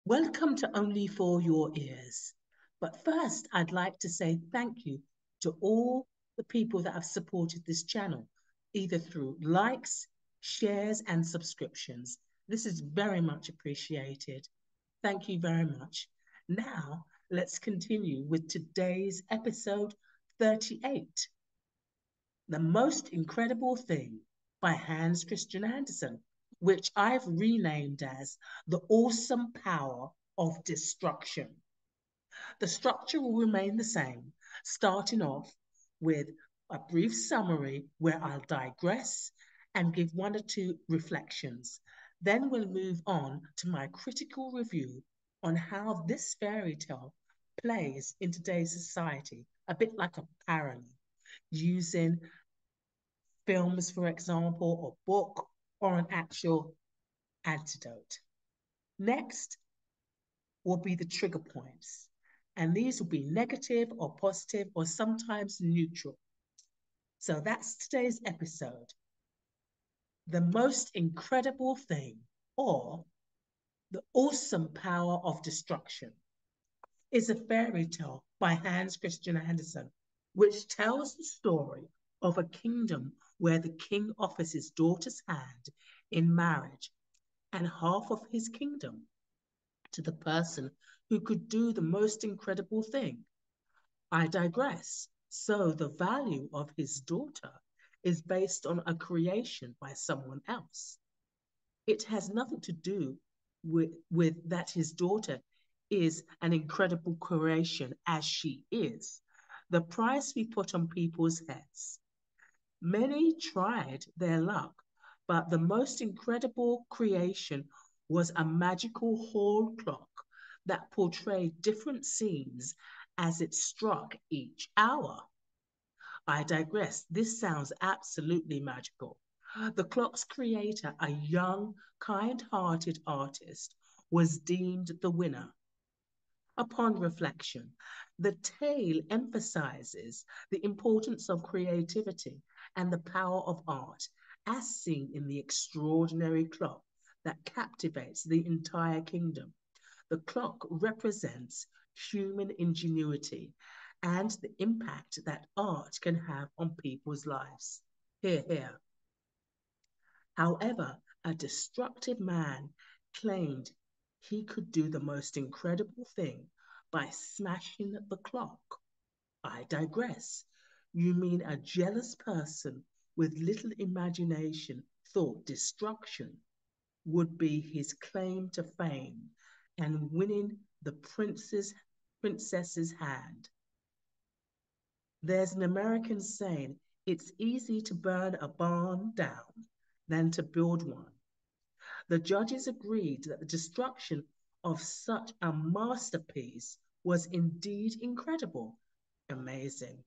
Welcome to Only for Your Ears. But first, I'd like to say thank you to all the people that have supported this channel, either through likes, shares, and subscriptions. This is very much appreciated. Thank you very much. Now, let's continue with today's episode 38, The Most Incredible Thing by Hans Christian Andersen, which I've renamed as The Awesome Power of Destruction. The structure will remain the same, starting off with a brief summary where I'll digress and give one or two reflections. Then we'll move on to my critical review on how this fairy tale plays in today's society, a bit like a parallel, using films, for example, or book, or an actual antidote. Next will be the trigger points, and these will be negative or positive or sometimes neutral. So that's today's episode. The most incredible thing, or the awesome power of destruction, is a fairy tale by Hans Christian Andersen, which tells the story of a kingdom where the king offers his daughter's hand in marriage and half of his kingdom to the person who could do the most incredible thing. I digress. So the value of his daughter is based on a creation by someone else. It has nothing to do with that his daughter is an incredible creation as she is. The price we put on people's heads. Many tried their luck, but the most incredible creation was a magical hall clock that portrayed different scenes as it struck each hour. I digress. This sounds absolutely magical. The clock's creator, a young, kind hearted artist, was deemed the winner. Upon reflection, the tale emphasizes the importance of creativity and the power of art, as seen in the extraordinary clock that captivates the entire kingdom. The clock represents human ingenuity and the impact that art can have on people's lives. Here, here. However, a destructive man claimed he could do the most incredible thing by smashing the clock. I digress. You mean a jealous person with little imagination thought destruction would be his claim to fame and winning the princess's hand. There's an American saying, it's easy to burn a barn down than to build one. The judges agreed that the destruction of such a masterpiece was indeed incredible, amazing.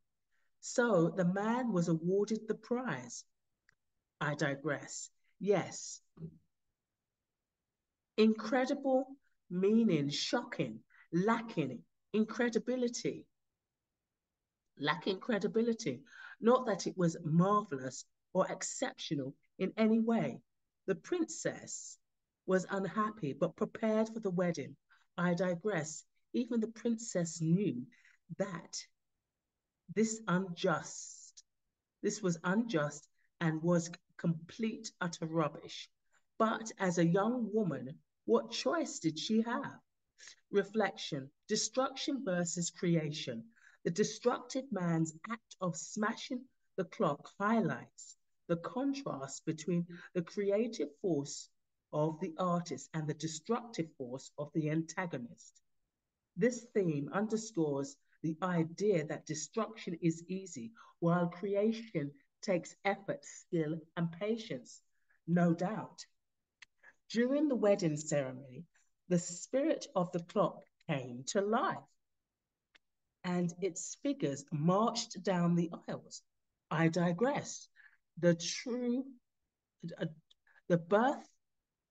So the man was awarded the prize. I digress. Yes, incredible meaning shocking, lacking incredibility, lacking credibility. Not that it was marvelous or exceptional in any way. The princess was unhappy but prepared for the wedding. I digress. Even the princess knew that this unjust, this was unjust and was complete utter rubbish. But as a young woman, what choice did she have? Reflection, destruction versus creation. The destructive man's act of smashing the clock highlights the contrast between the creative force of the artist and the destructive force of the antagonist. This theme underscores the idea that destruction is easy, while creation takes effort, skill, and patience. No doubt. During the wedding ceremony, the spirit of the clock came to life and its figures marched down the aisles. I digress. The true, uh, the birth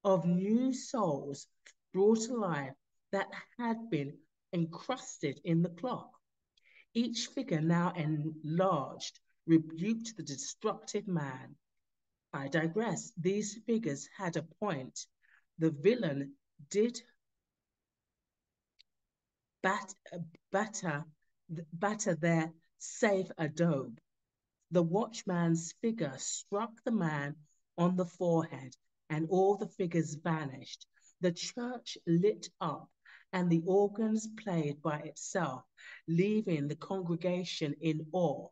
of new souls brought to life that had been encrusted in the clock. Each figure now enlarged rebuked the destructive man. I digress. These figures had a point. The villain did bat, batter, batter their safe adobe. The watchman's figure struck the man on the forehead, and all the figures vanished. The church lit up, and the organs played by itself, leaving the congregation in awe.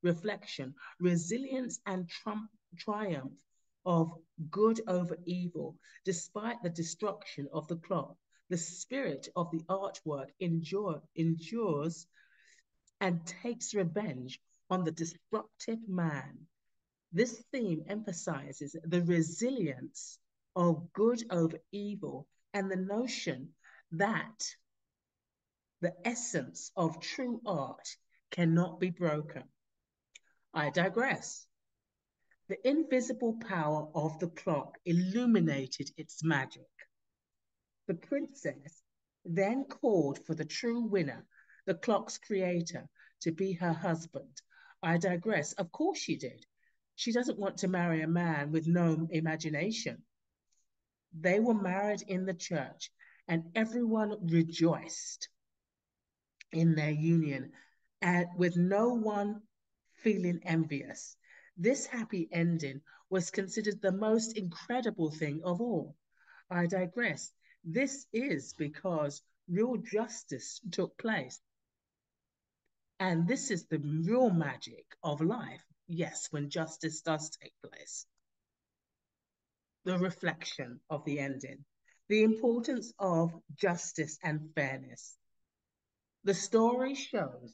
Reflection, resilience, and triumph of good over evil, despite the destruction of the clock. The spirit of the artwork endures and takes revenge on the destructive man. This theme emphasizes the resilience of good over evil and the notion that the essence of true art cannot be broken. I digress. The invisible power of the clock illuminated its magic. The princess then called for the true winner, the clock's creator, to be her husband. I digress. Of course she did. She doesn't want to marry a man with no imagination. They were married in the church, and everyone rejoiced in their union, and with no one feeling envious. This happy ending was considered the most incredible thing of all. I digress. This is because real justice took place. And this is the real magic of life. Yes, when justice does take place. The reflection of the ending. The importance of justice and fairness. The story shows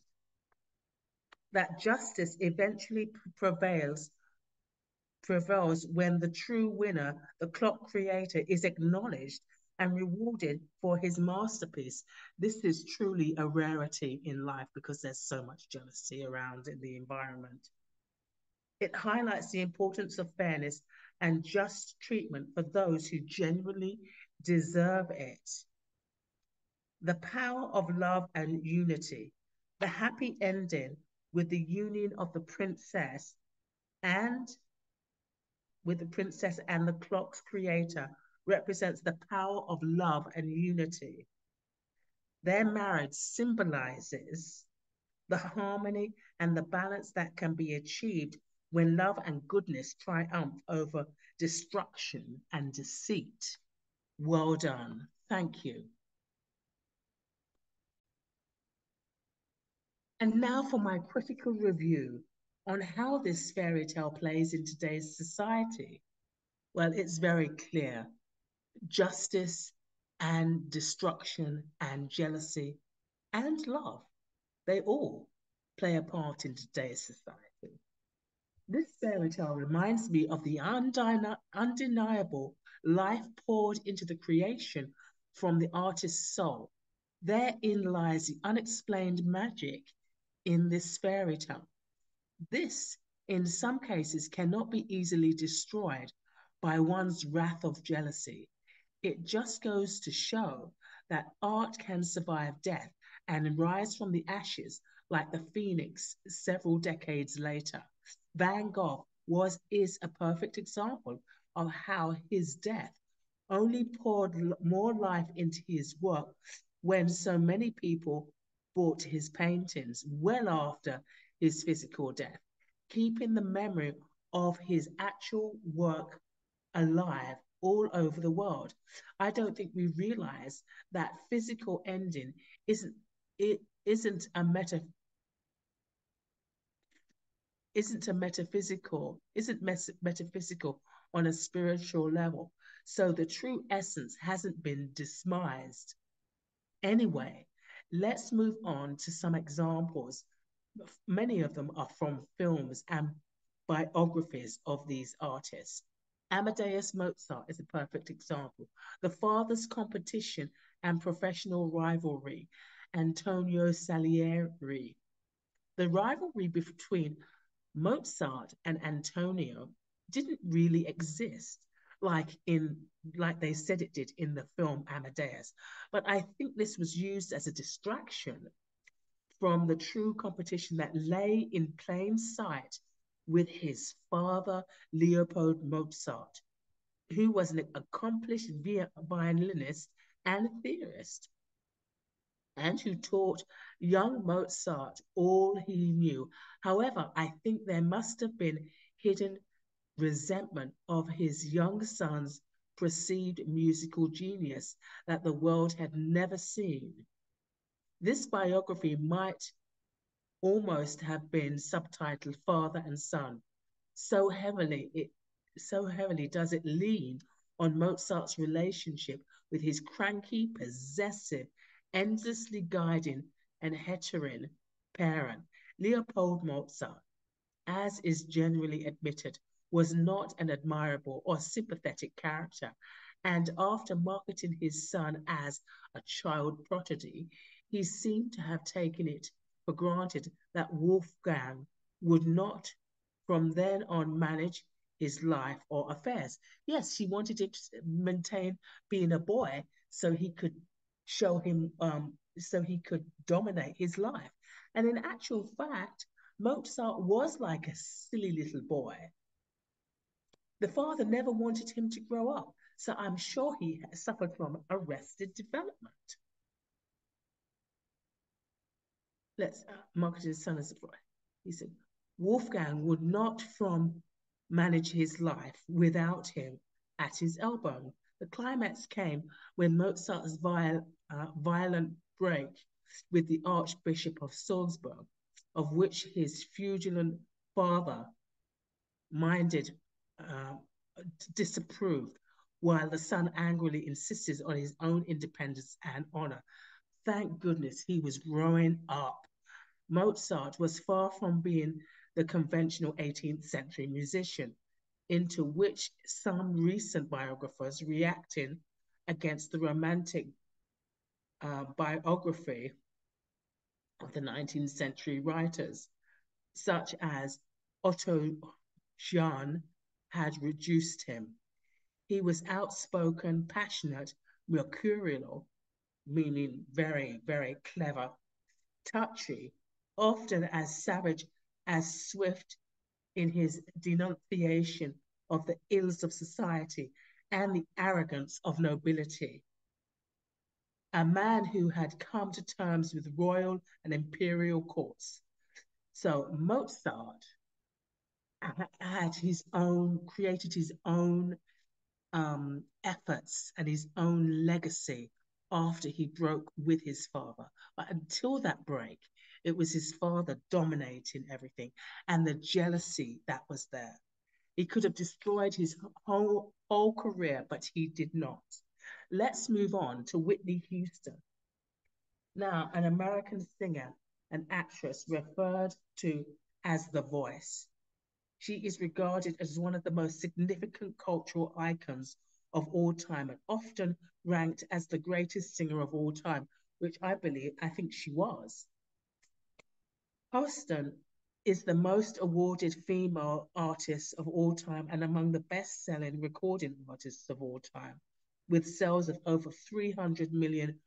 that justice eventually prevails when the true winner, the clock creator, is acknowledged and rewarded for his masterpiece. This is truly a rarity in life because there's so much jealousy around in the environment. It highlights the importance of fairness and just treatment for those who genuinely deserve it. The power of love and unity. The happy ending with the union of the princess and the clock's creator represents the power of love and unity. Their marriage symbolizes the harmony and the balance that can be achieved when love and goodness triumph over destruction and deceit. Well done. Thank you. And now for my critical review on how this fairy tale plays in today's society. Well, it's very clear. Justice and destruction and jealousy and love, they all play a part in today's society. This fairy tale reminds me of the undeniable life poured into the creation from the artist's soul. Therein lies the unexplained magic in this fairy tale. This, in some cases, cannot be easily destroyed by one's wrath of jealousy. It just goes to show that art can survive death and rise from the ashes like the phoenix several decades later. Van Gogh is a perfect example of how his death only poured more life into his work when so many people bought his paintings well after his physical death, keeping the memory of his actual work alive all over the world. I don't think we realize that physical ending isn't it isn't a meta isn't a metaphysical isn't metaphysical on a spiritual level. So the true essence hasn't been dismissed. Anyway, let's move on to some examples. Many of them are from films and biographies of these artists. Amadeus Mozart is a perfect example. The father's competition and professional rivalry, Antonio Salieri. The rivalry between Mozart and Antonio didn't really exist like they said it did in the film Amadeus. But I think this was used as a distraction from the true competition that lay in plain sight with his father, Leopold Mozart, who was an accomplished violinist and theorist. and who taught young Mozart all he knew. However, I think there must have been hidden resentment of his young son's perceived musical genius that the world had never seen. This biography might almost have been subtitled Father and Son. So heavily it so heavily does it lean on Mozart's relationship with his cranky, possessive, endlessly guiding and heteroine parent. Leopold Mozart, as is generally admitted, was not an admirable or sympathetic character, and after marketing his son as a child prodigy, he seemed to have taken it for granted that Wolfgang would not from then on manage his life or affairs. Yes, he wanted to maintain being a boy so he could show him, so he could dominate his life. And in actual fact, Mozart was like a silly little boy. The father never wanted him to grow up, so I'm sure he suffered from arrested development. Let's market his son as a boy. He said, Wolfgang would not from manage his life without him at his elbow. The climax came when Mozart's violent break with the Archbishop of Salzburg, of which his fraudulent father minded uh, disapproved, while the son angrily insisted on his own independence and honor. Thank goodness he was growing up. Mozart was far from being the conventional 18th century musician, into which some recent biographers reacting against the romantic biography of the 19th century writers, such as Otto Jahn, had reduced him. He was outspoken, passionate, mercurial, meaning very, very clever, touchy, often as savage as Swift in his denunciation of the ills of society and the arrogance of nobility. A man who had come to terms with royal and imperial courts. So Mozart had his own, created his own efforts and his own legacy after he broke with his father. But until that break, it was his father dominating everything and the jealousy that was there. He could have destroyed his whole career, but he did not. Let's move on to Whitney Houston. Now, an American singer and actress referred to as the voice. She is regarded as one of the most significant cultural icons of all time and often ranked as the greatest singer of all time, which I think she was. Houston is the most awarded female artist of all time and among the best selling recording artists of all time, with sales of over 300 million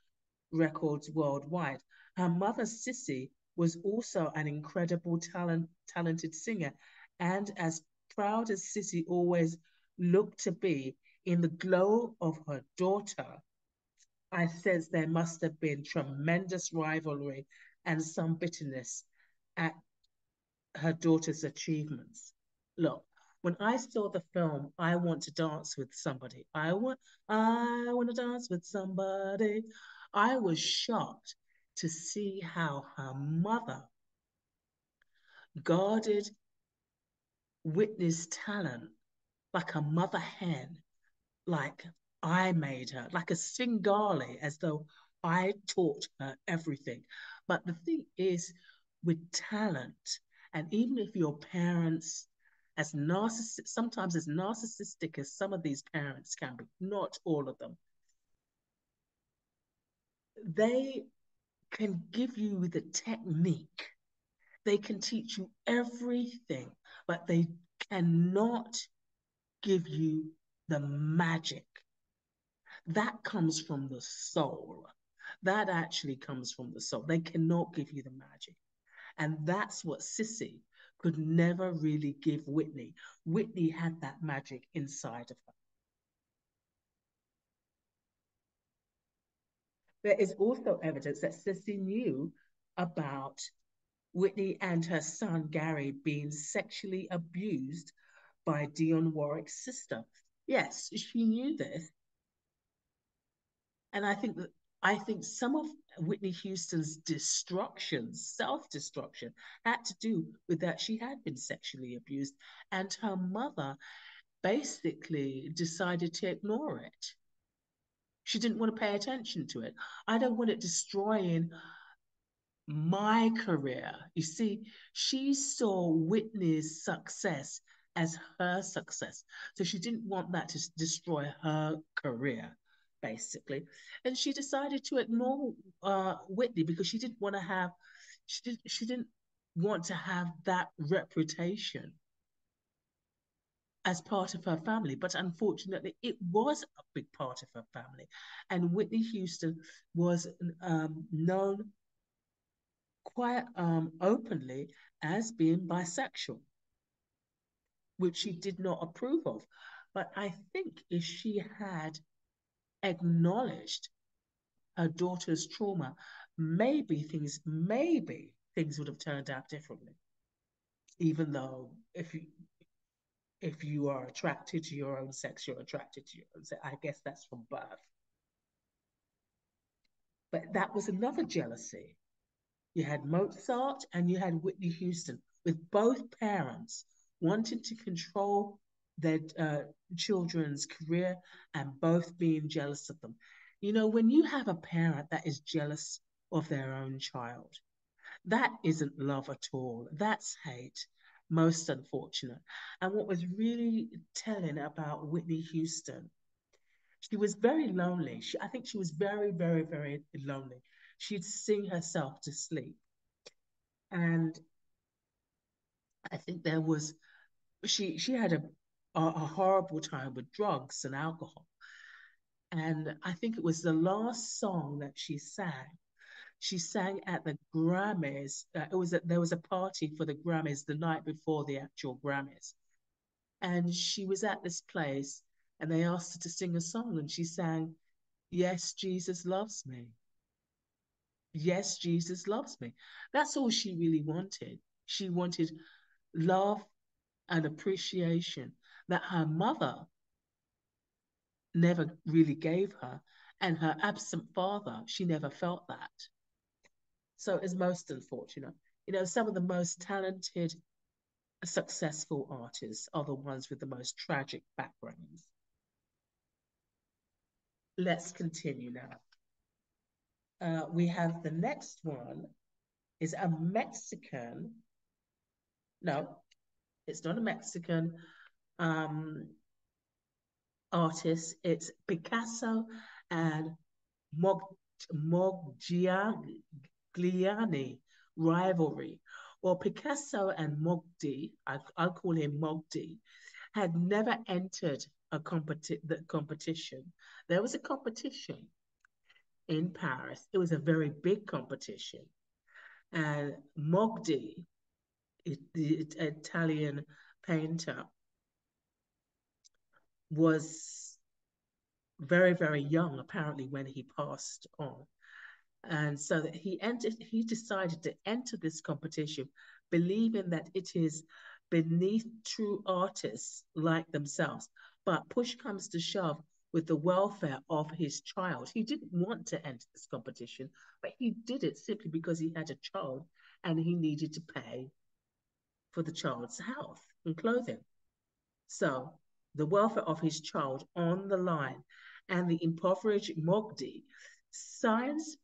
records worldwide. Her mother, Sissy, was also an incredible talented singer, and as proud as Sissy always looked to be in the glow of her daughter, I sense there must have been tremendous rivalry and some bitterness at her daughter's achievements. Look, when I saw the film I Want to Dance with Somebody, I want to dance with somebody. I was shocked to see how her mother guarded Whitney's talent like a mother hen, like I made her, like a Svengali, as though I taught her everything. But the thing is, with talent, and even if your parents, as narcissistic, sometimes as narcissistic as some of these parents can be, not all of them, they can give you the technique. They can teach you everything, but they cannot give you the magic. That comes from the soul. That actually comes from the soul. They cannot give you the magic. And that's what Sissy could never really give Whitney. Whitney had that magic inside of her. There is also evidence that Sissy knew about Whitney and her son Gary being sexually abused by Dionne Warwick's sister. Yes, she knew this, and I think some of Whitney Houston's destruction, self-destruction, had to do with that she had been sexually abused, and her mother basically decided to ignore it. She didn't want to pay attention to it. I don't want it destroying my career. You see, she saw Whitney's success as her success. So she didn't want that to destroy her career, basically. And she decided to ignore Whitney because she didn't want to have that reputation as part of her family. But unfortunately, it was a big part of her family. And Whitney Houston was known quite openly as being bisexual, which she did not approve of. But I think if she had acknowledged her daughter's trauma, maybe things would have turned out differently. Even though if you are attracted to your own sex, you're attracted to your own sex. I guess that's from birth. But that was another jealousy. You had Mozart and you had Whitney Houston, with both parents wanting to control their children's career and both being jealous of them. When you have a parent that is jealous of their own child, that isn't love at all. That's hate. Most unfortunate. And what was really telling about Whitney Houston, she was very lonely. I think she was very, very, very lonely. She'd sing herself to sleep. And I think she had a horrible time with drugs and alcohol. And I think it was the last song that she sang. She sang at the Grammys. There was a party for the Grammys the night before the actual Grammys, and she was at this place, and they asked her to sing a song, and she sang, "Yes, Jesus loves me. Yes, Jesus loves me." That's all she really wanted. She wanted love and appreciation that her mother never really gave her, and her absent father, she never felt that. So it's most unfortunate. Some of the most talented, successful artists are the ones with the most tragic backgrounds. Let's continue now. We have the next one is a Mexican. No, it's not a Mexican um, artist. It's Picasso and Mog Moggiani rivalry. Well, Picasso and I'll call him Mogdi, had never entered the competition. There was a competition in Paris. It was a very big competition. And Mogdi, the Italian painter, was very, very young, apparently, when he passed on. And so that he decided to enter this competition, believing that it is beneath true artists like themselves. But push comes to shove with the welfare of his child. He didn't want to enter this competition, but he did it simply because he had a child and he needed to pay for the child's health and clothing. So the welfare of his child on the line, and the impoverished Mogdi signs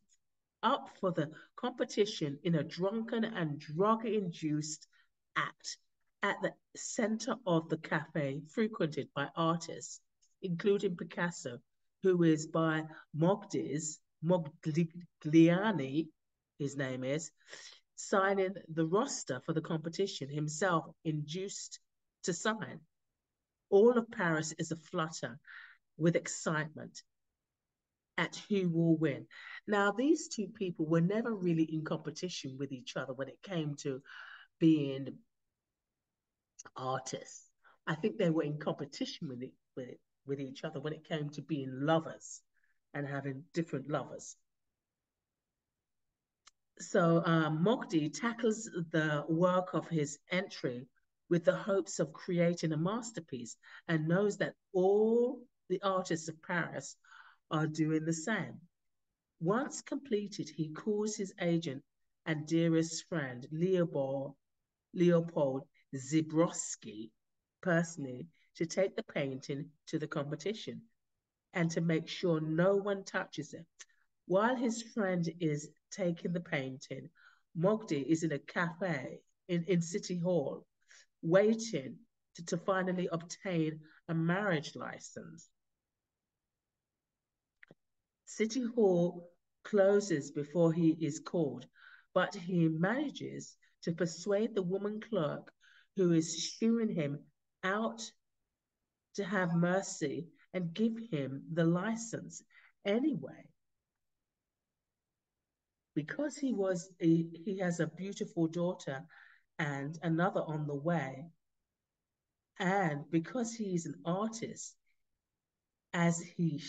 up for the competition in a drunken and drug-induced act at the center of the cafe frequented by artists, including Picasso, who is by Mogliani, his name is, signing the roster for the competition, himself induced to sign. All of Paris is aflutter with excitement at who will win. Now, these two people were never really in competition with each other when it came to being artists. I think they were in competition with each other when it came to being lovers and having different lovers. So Mogdi tackles the work of his entry with the hopes of creating a masterpiece and knows that all the artists of Paris are doing the same. Once completed, he calls his agent and dearest friend, Leopold Zibrowski, personally to take the painting to the competition and to make sure no one touches it. While his friend is taking the painting, Mogdi is in a cafe in City Hall waiting to finally obtain a marriage license. City Hall closes before he is called, but he manages to persuade the woman clerk who is shooing him out to have mercy and give him the license anyway. Because he has a beautiful daughter and another on the way, and because he is an artist, as he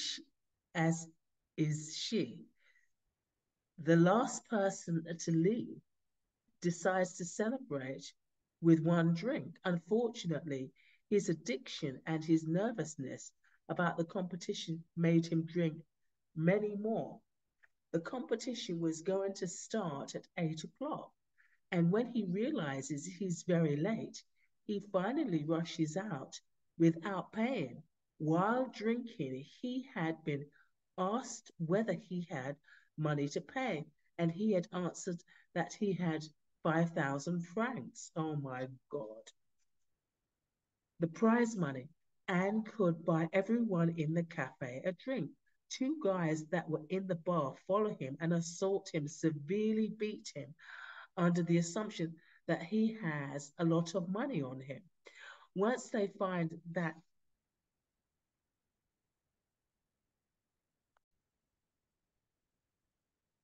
as is she, the last person to leave decides to celebrate with one drink. Unfortunately, his addiction and his nervousness about the competition made him drink many more. The competition was going to start at 8 o'clock. And when he realizes he's very late, he finally rushes out without paying. While drinking, he had been asked whether he had money to pay, and he had answered that he had 5,000 francs. Oh my God. The prize money, and could buy everyone in the cafe a drink. Two guys that were in the bar follow him and assault him, severely beat him under the assumption that he has a lot of money on him. Once they find that,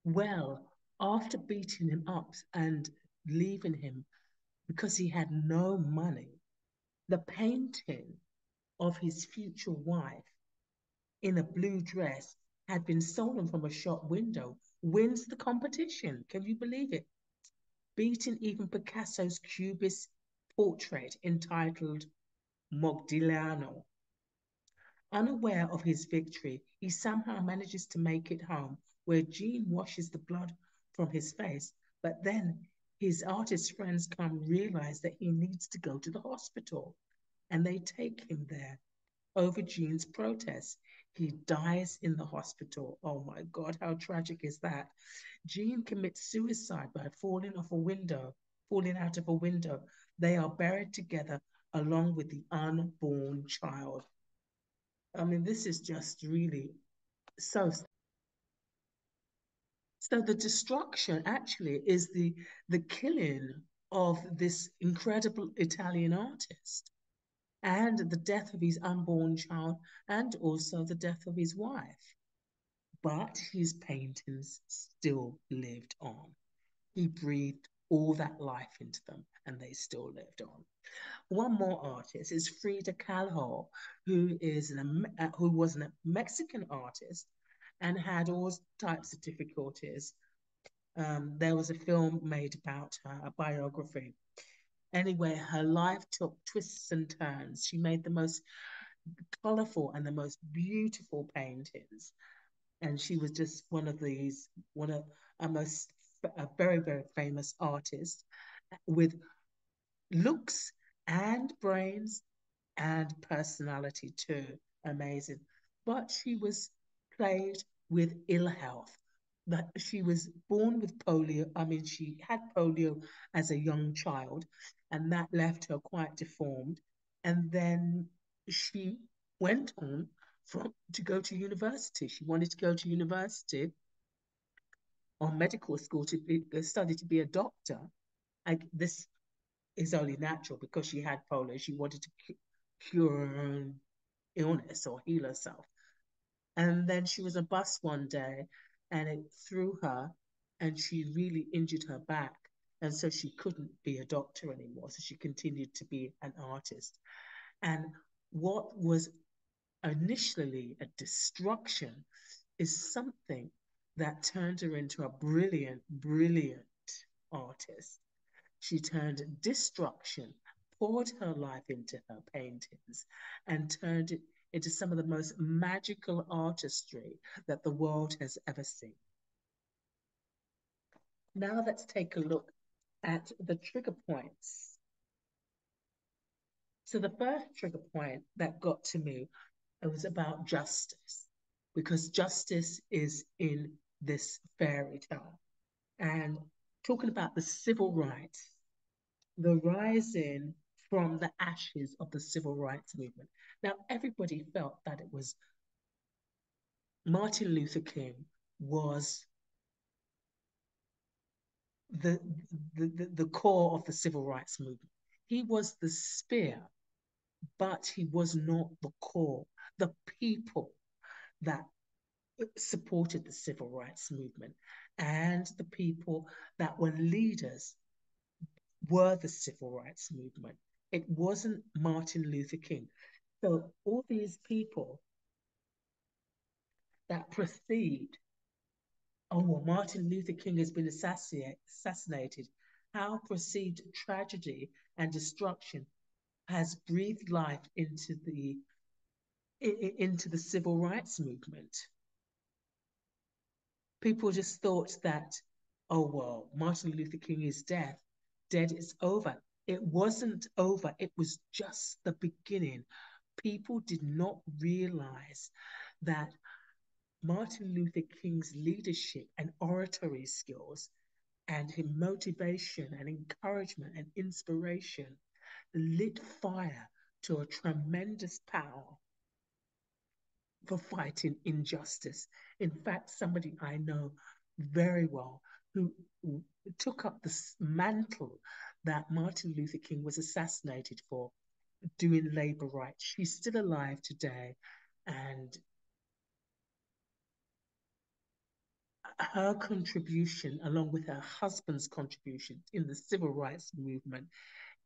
well, after beating him up and leaving him because he had no money, the painting of his future wife in a blue dress had been stolen from a shop window, wins the competition. Can you believe it? Beating even Picasso's Cubist portrait entitled Modigliano. Unaware of his victory, he somehow manages to make it home, where Jean washes the blood from his face. But then his artist friends come realize that he needs to go to the hospital, and they take him there over Jean's protest. He dies in the hospital. Oh my God, how tragic is that? Jean commits suicide by falling out of a window. They are buried together along with the unborn child. I mean, this is just really so. So the destruction actually is the killing of this incredible Italian artist and the death of his unborn child and also the death of his wife. But his paintings still lived on. He breathed all that life into them and they still lived on. One more artist is Frida Kahlo, who was a Mexican artist and had all types of difficulties. There was a film made about her, a biography. Anyway, her life took twists and turns. She made the most colorful and the most beautiful paintings, and she was just one of a most a very very famous artist with looks and brains and personality too. Amazing. But she was plagued with ill health. That she was born with polio. I mean, she had polio as a young child, and that left her quite deformed. And then she went on to go to university. She wanted to go to university or medical school study to be a doctor. This is only natural because she had polio. She wanted to cure her own illness or heal herself. And then she was on a bus one day and it threw her and she really injured her back. And so she couldn't be a doctor anymore. So she continued to be an artist. And what was initially a destruction is something that turned her into a brilliant, brilliant artist. She turned destruction, poured her life into her paintings, and turned it into some of the most magical artistry that the world has ever seen. Now let's take a look at the trigger points. So the first trigger point that got to me, it was about justice, because justice is in this fairy tale. And talking about the civil rights, the rising from the ashes of the civil rights movement. Now, everybody felt that it was Martin Luther King was the, the core of the civil rights movement. He was the spear, but he was not the core. The people that supported the civil rights movement and the people that were leaders were the civil rights movement. It wasn't Martin Luther King. So all these people that proceed, oh, well, Martin Luther King has been assassinated. How perceived tragedy and destruction has breathed life into the civil rights movement. People just thought that, oh, well, Martin Luther King is dead, it's over. It wasn't over, it was just the beginning. People did not realize that Martin Luther King's leadership and oratory skills and his motivation and encouragement and inspiration lit fire to a tremendous power for fighting injustice. In fact, somebody I know very well who took up the mantle that Martin Luther King was assassinated for, doing labor rights. She's still alive today, and her contribution, along with her husband's contribution in the civil rights movement,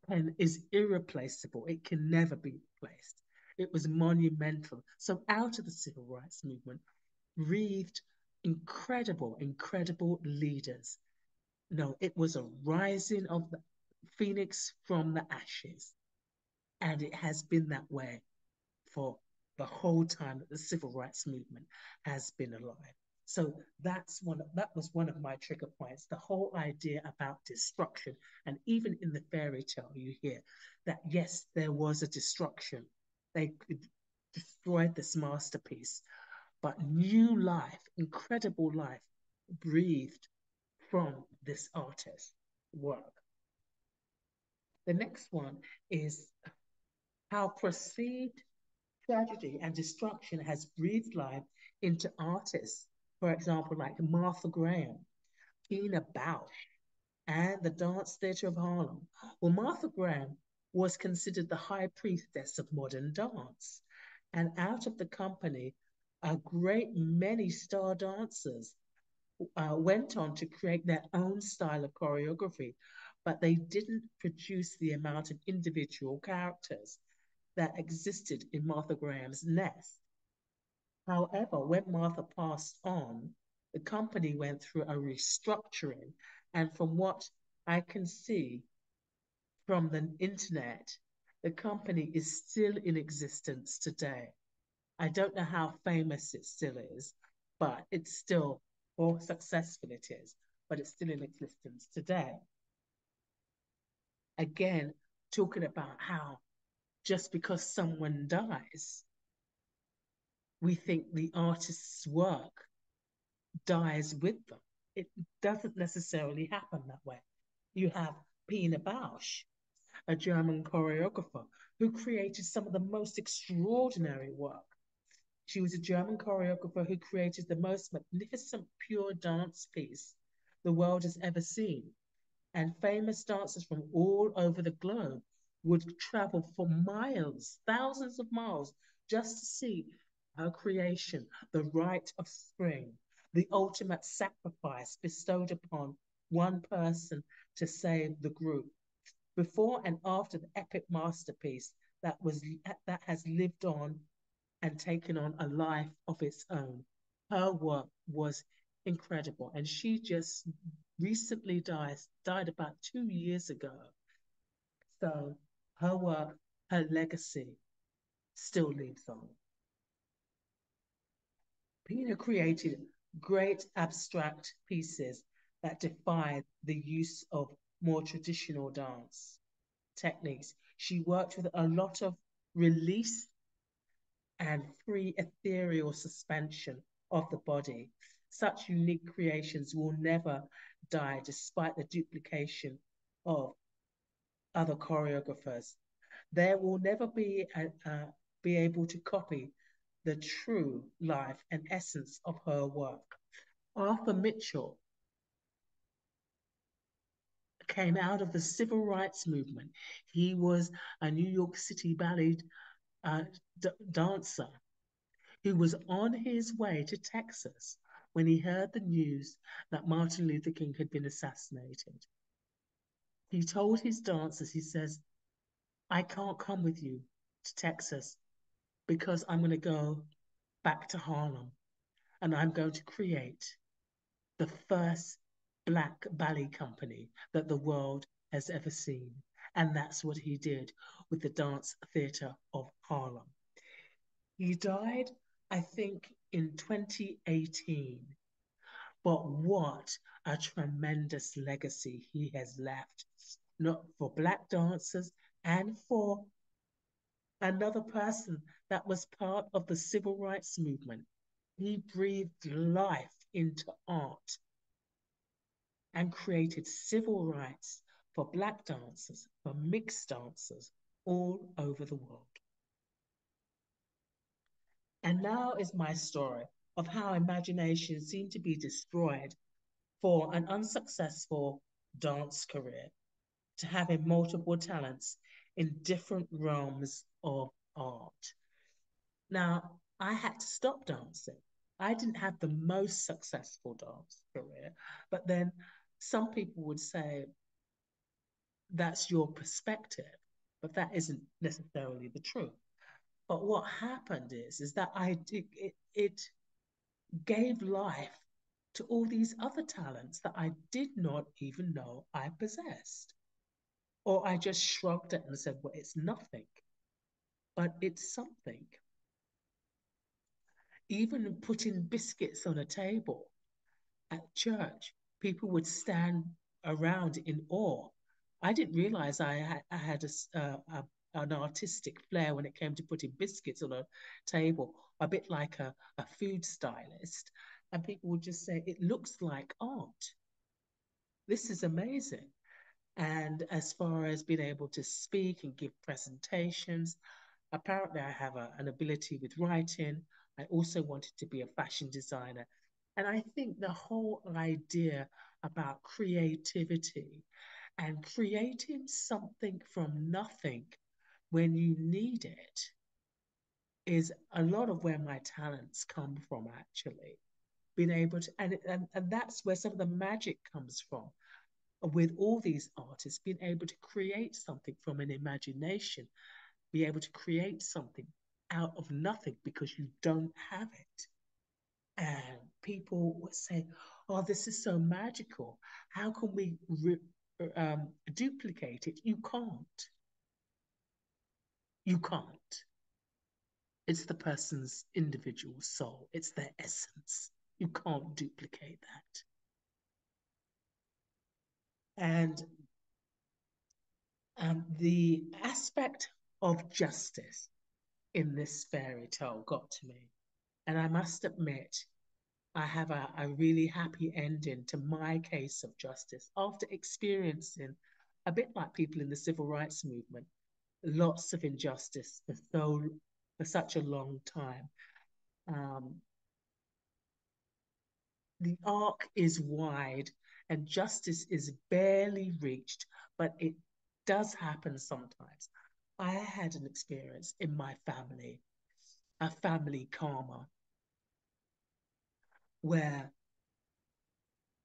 and is irreplaceable. It can never be replaced. It was monumental. So out of the civil rights movement breathed incredible, incredible leaders. No, it was a rising of the phoenix from the ashes. And it has been that way for the whole time that the civil rights movement has been alive. So that was one of my trigger points. The whole idea about destruction, and even in the fairy tale, you hear that yes, there was a destruction. They destroyed this masterpiece, but new life, incredible life, breathed from this artist's work. The next one is how perceived tragedy and destruction has breathed life into artists, for example, like Martha Graham, Tina Bausch, and the Dance Theatre of Harlem. Well, Martha Graham was considered the high priestess of modern dance. And out of the company, a great many star dancers went on to create their own style of choreography, but they didn't produce the amount of individual characters that existed in Martha Graham's nest. However, when Martha passed on, the company went through a restructuring. And from what I can see from the internet, the company is still in existence today. I don't know how famous it still is, but it's still, or successful it is, but it's still in existence today. Again, talking about how just because someone dies, we think the artist's work dies with them. It doesn't necessarily happen that way. You have Pina Bausch, a German choreographer who created some of the most extraordinary work. She was a German choreographer who created the most magnificent pure dance piece the world has ever seen. And famous dancers from all over the globe would travel for miles, thousands of miles, just to see her creation, the rite of spring, the ultimate sacrifice bestowed upon one person to save the group. Before and after the epic masterpiece that has lived on and taken on a life of its own, her work was incredible. And she just recently died about 2 years ago. So her work, her legacy still lives on. Pina created great abstract pieces that defied the use of more traditional dance techniques. She worked with a lot of release and free ethereal suspension of the body. Such unique creations will never die despite the duplication of other choreographers. There will never be able to copy the true life and essence of her work. Arthur Mitchell came out of the civil rights movement. He was a New York City ballet uh, dancer who was on his way to Texas when he heard the news that Martin Luther King had been assassinated. He told his dancers, he says, I can't come with you to Texas because I'm going to go back to Harlem and I'm going to create the first black ballet company that the world has ever seen. And that's what he did with the Dance Theatre of Harlem. He died, I think, in 2018. But what a tremendous legacy he has left, not for black dancers and for another person that was part of the civil rights movement. He breathed life into art and created civil rights for black dancers, for mixed dancers all over the world. And now is my story of how imagination seemed to be destroyed for an unsuccessful dance career to having multiple talents in different realms of art. Now, I had to stop dancing. I didn't have the most successful dance career, but then some people would say that's your perspective, but that isn't necessarily the truth. But what happened is that it gave life to all these other talents that I did not even know I possessed. Or I just shrugged it and said, well, it's nothing, but it's something. Even putting biscuits on a table at church, people would stand around in awe. I didn't realize I had an artistic flair when it came to putting biscuits on a table, a bit like a food stylist. And people would just say, it looks like art. This is amazing. And as far as being able to speak and give presentations, apparently I have an ability with writing. I also wanted to be a fashion designer. And I think the whole idea about creativity and creating something from nothing when you need it is a lot of where my talents come from, actually. Being able to, and that's where some of the magic comes from with all these artists, being able to create something from an imagination, be able to create something out of nothing because you don't have it. And people would say, oh, this is so magical. How can we duplicate it? You can't. You can't. It's the person's individual soul, it's their essence. You can't duplicate that. And the aspect of justice in this fairy tale got to me. And I must admit, I have a really happy ending to my case of justice after experiencing, a bit like people in the civil rights movement, lots of injustice for such a long time. Um, the arc is wide and justice is barely reached, but it does happen sometimes. I had an experience in my family, a family karma, where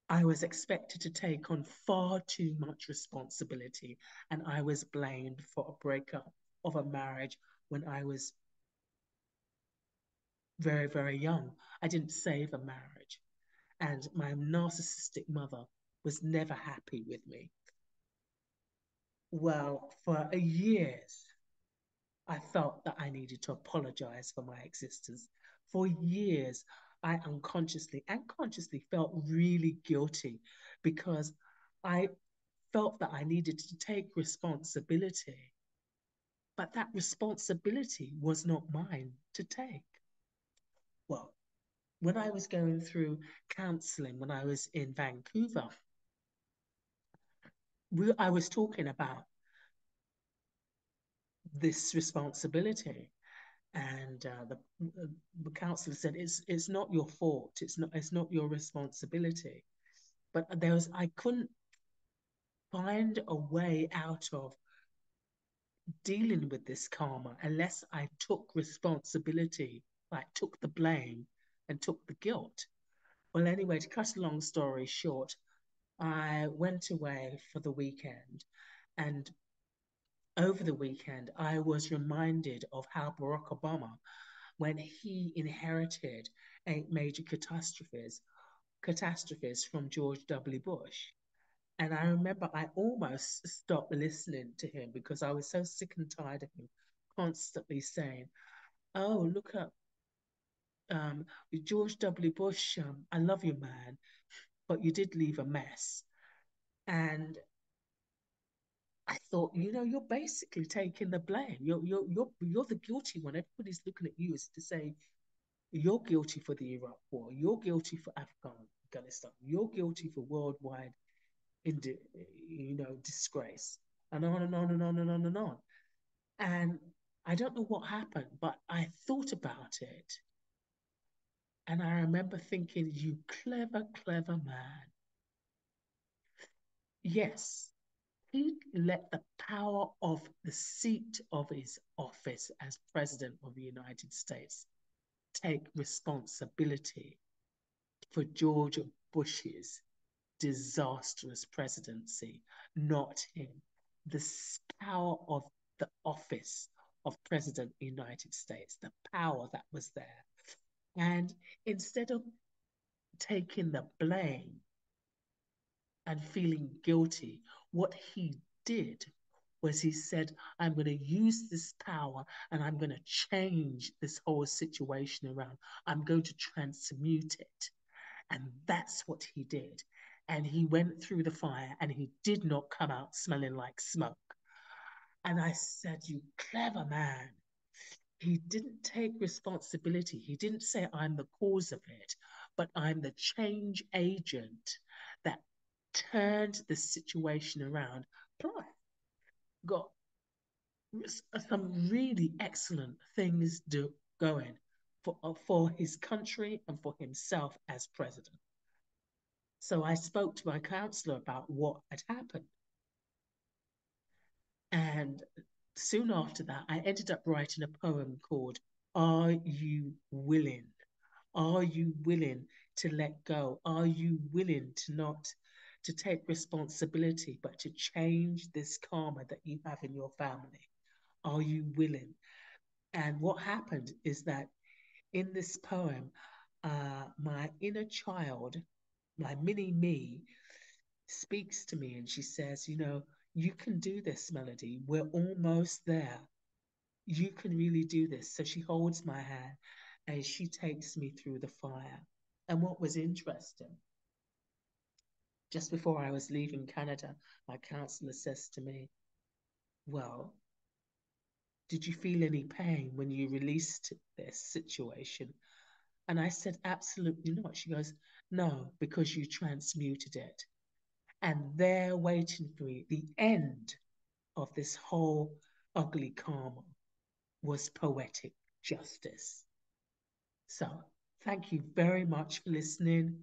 I was expected to take on far too much responsibility, and I was blamed for a breakup of a marriage when I was very, very young. I didn't save a marriage. And my narcissistic mother was never happy with me. Well, for years, I felt that I needed to apologize for my existence. For years, I unconsciously and consciously felt really guilty because I felt that I needed to take responsibility, but that responsibility was not mine to take. Well, when I was going through counseling when I was in Vancouver, I was talking about this responsibility, and the counselor said it's not your fault. It's not your responsibility. But I couldn't find a way out of dealing with this karma unless I took responsibility, like took the blame and took the guilt. Well, anyway, to cut a long story short, I went away for the weekend, and over the weekend, I was reminded of how Barack Obama, when he inherited eight major catastrophes from George W. Bush. And I remember I almost stopped listening to him because I was so sick and tired of him constantly saying, "Oh, look at George W. Bush. I love you, man, but you did leave a mess." And I thought, you're basically taking the blame. You're the guilty one. Everybody's looking at you as to say you're guilty for the Iraq War. You're guilty for Afghanistan. You're guilty for worldwide, disgrace, and on and on and on and on and on. And I don't know what happened, but I thought about it, and I remember thinking, you clever, clever man. Yes, he let the power of the seat of his office as President of the United States take responsibility for George Bush's disastrous presidency, not him. The power of the office of President of the United States, the power that was there. And instead of taking the blame and feeling guilty, what he did was he said, I'm going to use this power and I'm going to change this whole situation around. I'm going to transmute it. And that's what he did. And he went through the fire and he did not come out smelling like smoke. And I said, you clever man. He didn't take responsibility. He didn't say, I'm the cause of it, but I'm the change agent that turned the situation around. Plus, got some really excellent things going for his country and for himself as president. So I spoke to my counselor about what had happened. And soon after that, I ended up writing a poem called Are You Willing? Are you willing to let go? Are you willing to not to take responsibility, but to change this karma that you have in your family? Are you willing? And what happened is that in this poem, my inner child, my mini me, speaks to me and she says, you can do this, Melody. We're almost there. You can really do this. So she holds my hand and she takes me through the fire. And what was interesting, just before I was leaving Canada, my counselor says to me, well, did you feel any pain when you released this situation? And I said, absolutely not. She goes, no, because you transmuted it. And there waiting for me, the end of this whole ugly karma was poetic justice. So thank you very much for listening.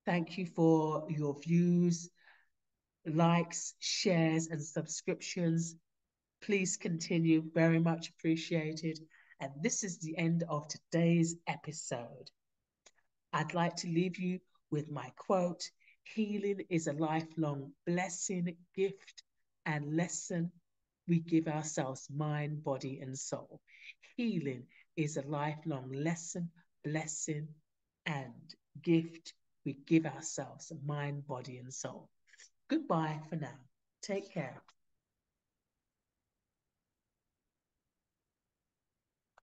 Thank you for your views, likes, shares, and subscriptions. Please continue, very much appreciated. And this is the end of today's episode. I'd like to leave you with my quote: healing is a lifelong blessing, gift, and lesson we give ourselves, mind, body, and soul. Healing is a lifelong lesson, blessing, and gift we give ourselves, mind, body, and soul. Goodbye for now. Take care.